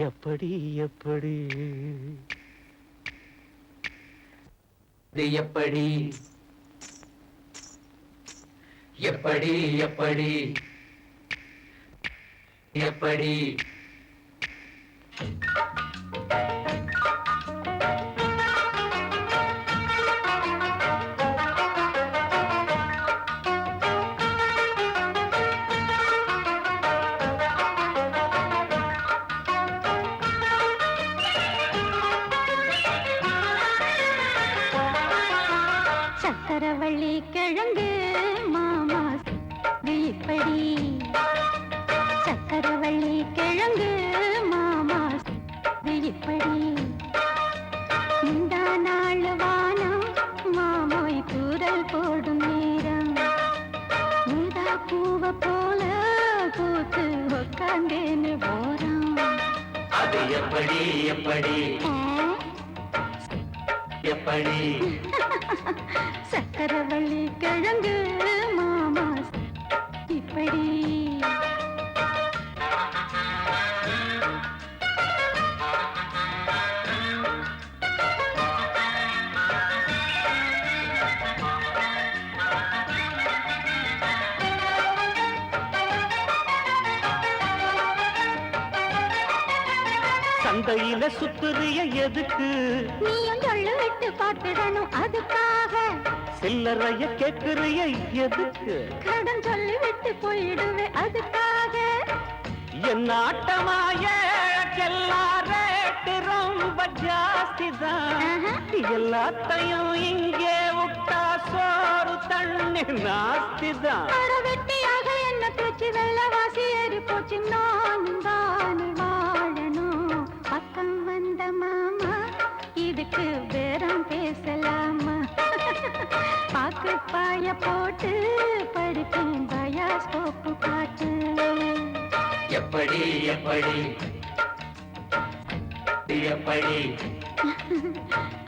எப்படி எப்படி எப்படி எப்படி எப்படி எப்படி சக்கரவள்ளி கிழங்கு மாமா இப்படி சக்கரவள்ளி கிழங்கு மாமா இப்படி இந்த நாள் வானம் மாமோய் தூரல் போடும் நேரம் நீதா பூவ போல பூத்து உட்கார்ந்தேன்னு போறோம் அது எப்படி எப்படி எப்படி சக்கரவள்ளி கிழங்கு மாமா இப்படி சந்தையில சுத்துறிய எதுக்கு நீயும் சொல்லு விட்டு பார்த்துடணும் அதுக்காக சில்லறைய கேட்கிறிய எதுக்கு கடன் சொல்லி விட்டு போயிடுவே அதுக்காக என் ஆட்டமாய ரேட்டு ரொம்ப ஜாஸ்திதான் எல்லாத்தையும் இங்கே விட்டா சோறு தண்ணி நாஸ்திதான் வெட்டியாக என்ன தூச்சி வெள்ளவாசி ஏறி போச்சு நானும் தான் வாழணும் பக்கம் வந்த மாமா இதுக்கு பேரம் பேசலாமா பாக்கு பாய போட்டு படுத்தேன் பயாஸ்கோப்பு பாட்டு எப்படி எப்படி எப்படி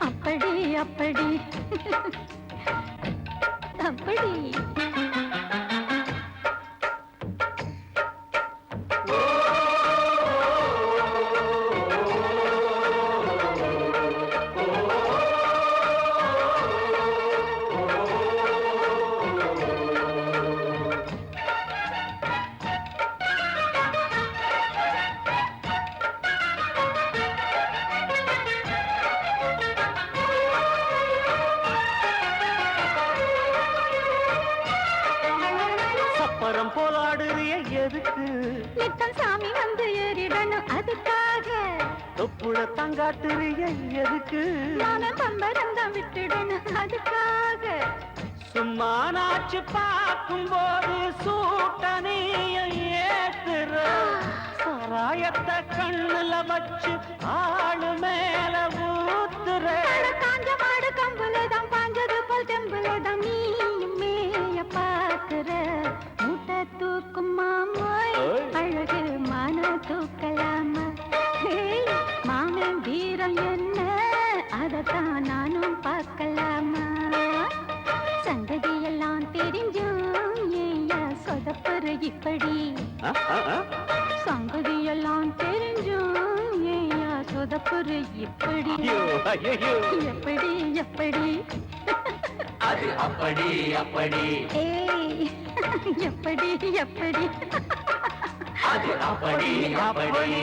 அப்படி அப்படி அப்படி பரம் போலாடுறிய எதுக்கு நித்தம் சாமி வந்து ஏறிடணும் அதுக்காக தொப்புள தங்காட்டுறிய எதுக்கு நானும் பம்பரந்தம் விட்டுடணும் அதுக்காக சும்மா நாச்சு பார்க்கும் போது சூட்டனைய ஏத்துற சாராயத்தை கண்ணுல வச்சு ஆளு மேல ஊத்துற காஞ்ச மாடு கம்புலதான் பாஞ்சது போல் தெம்புலதான் நீயும் மேய பாக்குற மூட்டை தூக்கும் மாமாய் அழகு மான தூக்கலாமா மாமன் வீரம் என்ன அதத்தான் நானும் பார்க்கலாமா சங்கதியெல்லாம் தெரிஞ்சும் ஏயா சொதப்புற இப்படி சங்கதியெல்லாம் தெரிஞ்சும் ஏயா சொதப்புற இப்படி எப்படி எப்படி அது அப்படி அப்படி ஏய் எப்படி எப்படி அது அப்படி அப்படி